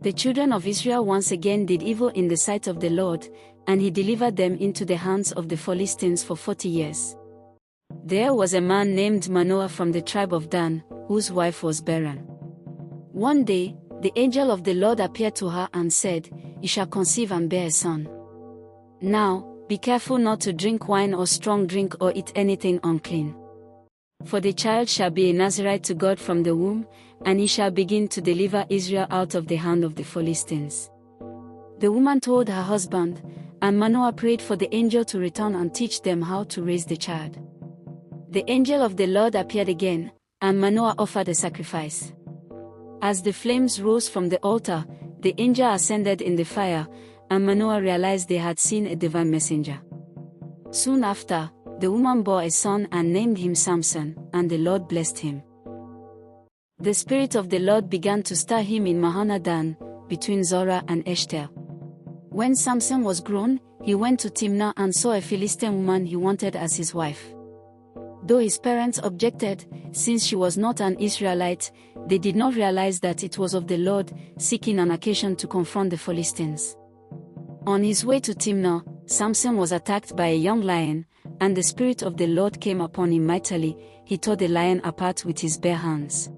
The children of Israel once again did evil in the sight of the Lord, and he delivered them into the hands of the Philistines for 40 years. There was a man named Manoah from the tribe of Dan, whose wife was barren. One day, the angel of the Lord appeared to her and said, "You shall conceive and bear a son. Now, be careful not to drink wine or strong drink or eat anything unclean. For the child shall be a Nazirite to God from the womb, and he shall begin to deliver Israel out of the hand of the Philistines." The woman told her husband, and Manoah prayed for the angel to return and teach them how to raise the child. The angel of the Lord appeared again, and Manoah offered a sacrifice. As the flames rose from the altar, the angel ascended in the fire, and Manoah realized they had seen a divine messenger. Soon after, the woman bore a son and named him Samson, and the Lord blessed him. The Spirit of the Lord began to stir him in Mahanadan, between Zorah and Eshtaol. When Samson was grown, he went to Timnah and saw a Philistine woman he wanted as his wife. Though his parents objected, since she was not an Israelite, they did not realize that it was of the Lord, seeking an occasion to confront the Philistines. On his way to Timnah, Samson was attacked by a young lion, and the Spirit of the Lord came upon him mightily. He tore the lion apart with his bare hands.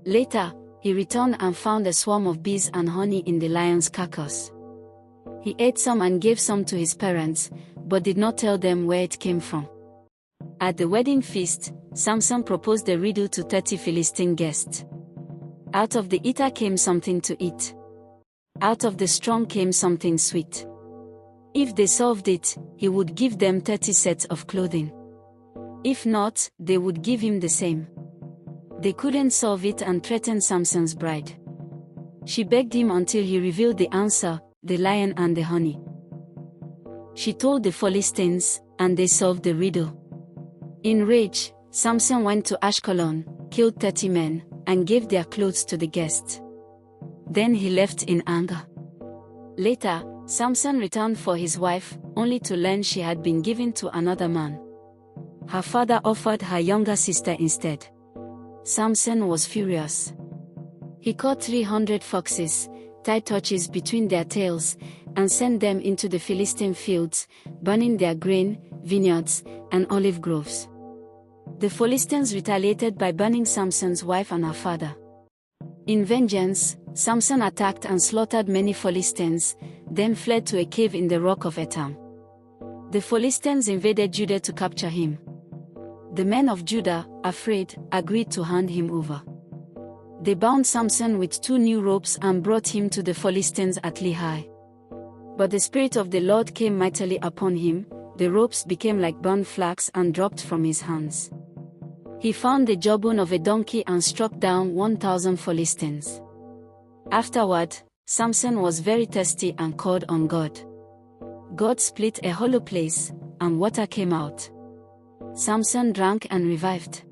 Later, he returned and found a swarm of bees and honey in the lion's carcass. He ate some and gave some to his parents, but did not tell them where it came from. At the wedding feast, Samson proposed a riddle to 30 Philistine guests. Out of the eater came something to eat. Out of the strong came something sweet. If they solved it, he would give them 30 sets of clothing. If not, they would give him the same. They couldn't solve it and threatened Samson's bride. She begged him until he revealed the answer, the lion and the honey. She told the Philistines, and they solved the riddle. In rage, Samson went to Ashkelon, killed 30 men, and gave their clothes to the guests. Then he left in anger. Later, Samson returned for his wife, only to learn she had been given to another man. Her father offered her younger sister instead. Samson was furious. He caught 300 foxes, tied torches between their tails, and sent them into the Philistine fields, burning their grain, vineyards, and olive groves. The Philistines retaliated by burning Samson's wife and her father. In vengeance, Samson attacked and slaughtered many Philistines, then fled to a cave in the rock of Etam. The Philistines invaded Judah to capture him. The men of Judah, afraid, agreed to hand him over. They bound Samson with 2 new ropes and brought him to the Philistines at Lehi. But the Spirit of the Lord came mightily upon him, the ropes became like burnt flax and dropped from his hands. He found the jawbone of a donkey and struck down 1,000 Philistines. Afterward, Samson was very thirsty and called on God. God split a hollow place, and water came out. Samson drank and revived.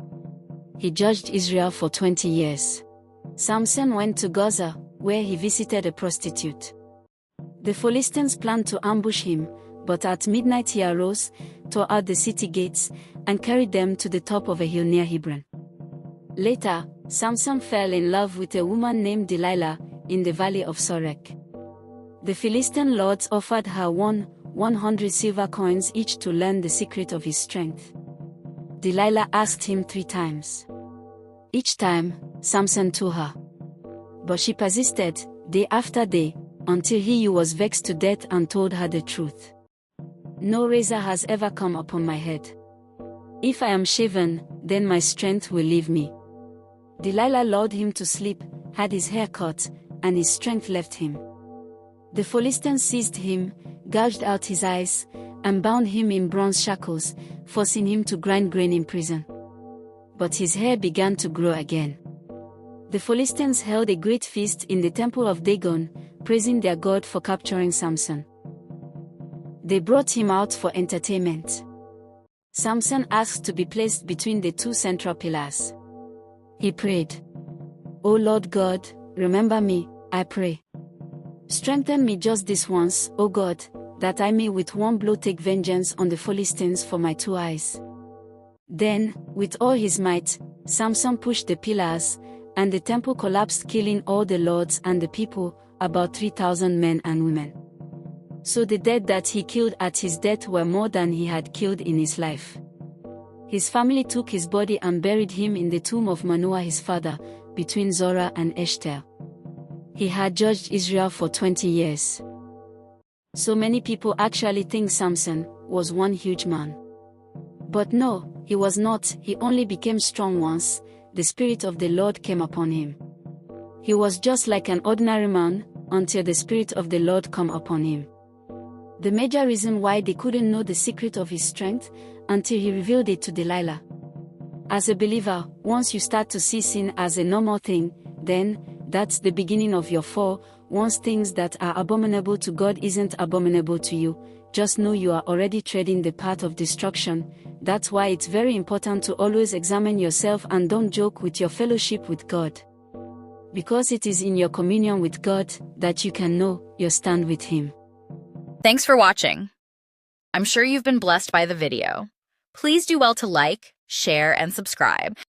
He judged Israel for 20 years. Samson went to Gaza, where he visited a prostitute. The Philistines planned to ambush him, but at midnight he arose, tore out the city gates, and carried them to the top of a hill near Hebron. Later, Samson fell in love with a woman named Delilah, in the valley of Sorek. The Philistine lords offered her 100 silver coins each to learn the secret of his strength. Delilah asked him 3 times. Each time, Samson told her. But she persisted, day after day, until he was vexed to death and told her the truth. No razor has ever come upon my head. If I am shaven, then my strength will leave me. Delilah lulled him to sleep, had his hair cut, and his strength left him. The Philistines seized him, gouged out his eyes, and bound him in bronze shackles, forcing him to grind grain in prison. But his hair began to grow again. The Philistines held a great feast in the temple of Dagon, praising their God for capturing Samson. They brought him out for entertainment. Samson asked to be placed between the 2 central pillars. He prayed, "O Lord God, remember me, I pray. Strengthen me just this once, O God, that I may with one blow take vengeance on the Philistines for my 2 eyes." Then, with all his might, Samson pushed the pillars, and the temple collapsed, killing all the lords and the people, about 3,000 men and women. So the dead that he killed at his death were more than he had killed in his life. His family took his body and buried him in the tomb of Manoah his father, between Zorah and Eshtaol. He had judged Israel for 20 years. So many people actually think Samson was one huge man. But no, he was not. He only became strong once the Spirit of the Lord came upon him. He was just like an ordinary man, until the Spirit of the Lord come upon him. The major reason why they couldn't know the secret of his strength, until he revealed it to Delilah. As a believer, once you start to see sin as a normal thing, then, that's the beginning of your fall. Once things that are abominable to God isn't abominable to you, just know you are already treading the path of destruction. That's why it's very important to always examine yourself and don't joke with your fellowship with God. Because it is in your communion with God that you can know your stand with Him. Thanks for watching. I'm sure you've been blessed by the video. Please do well to like, share, and subscribe.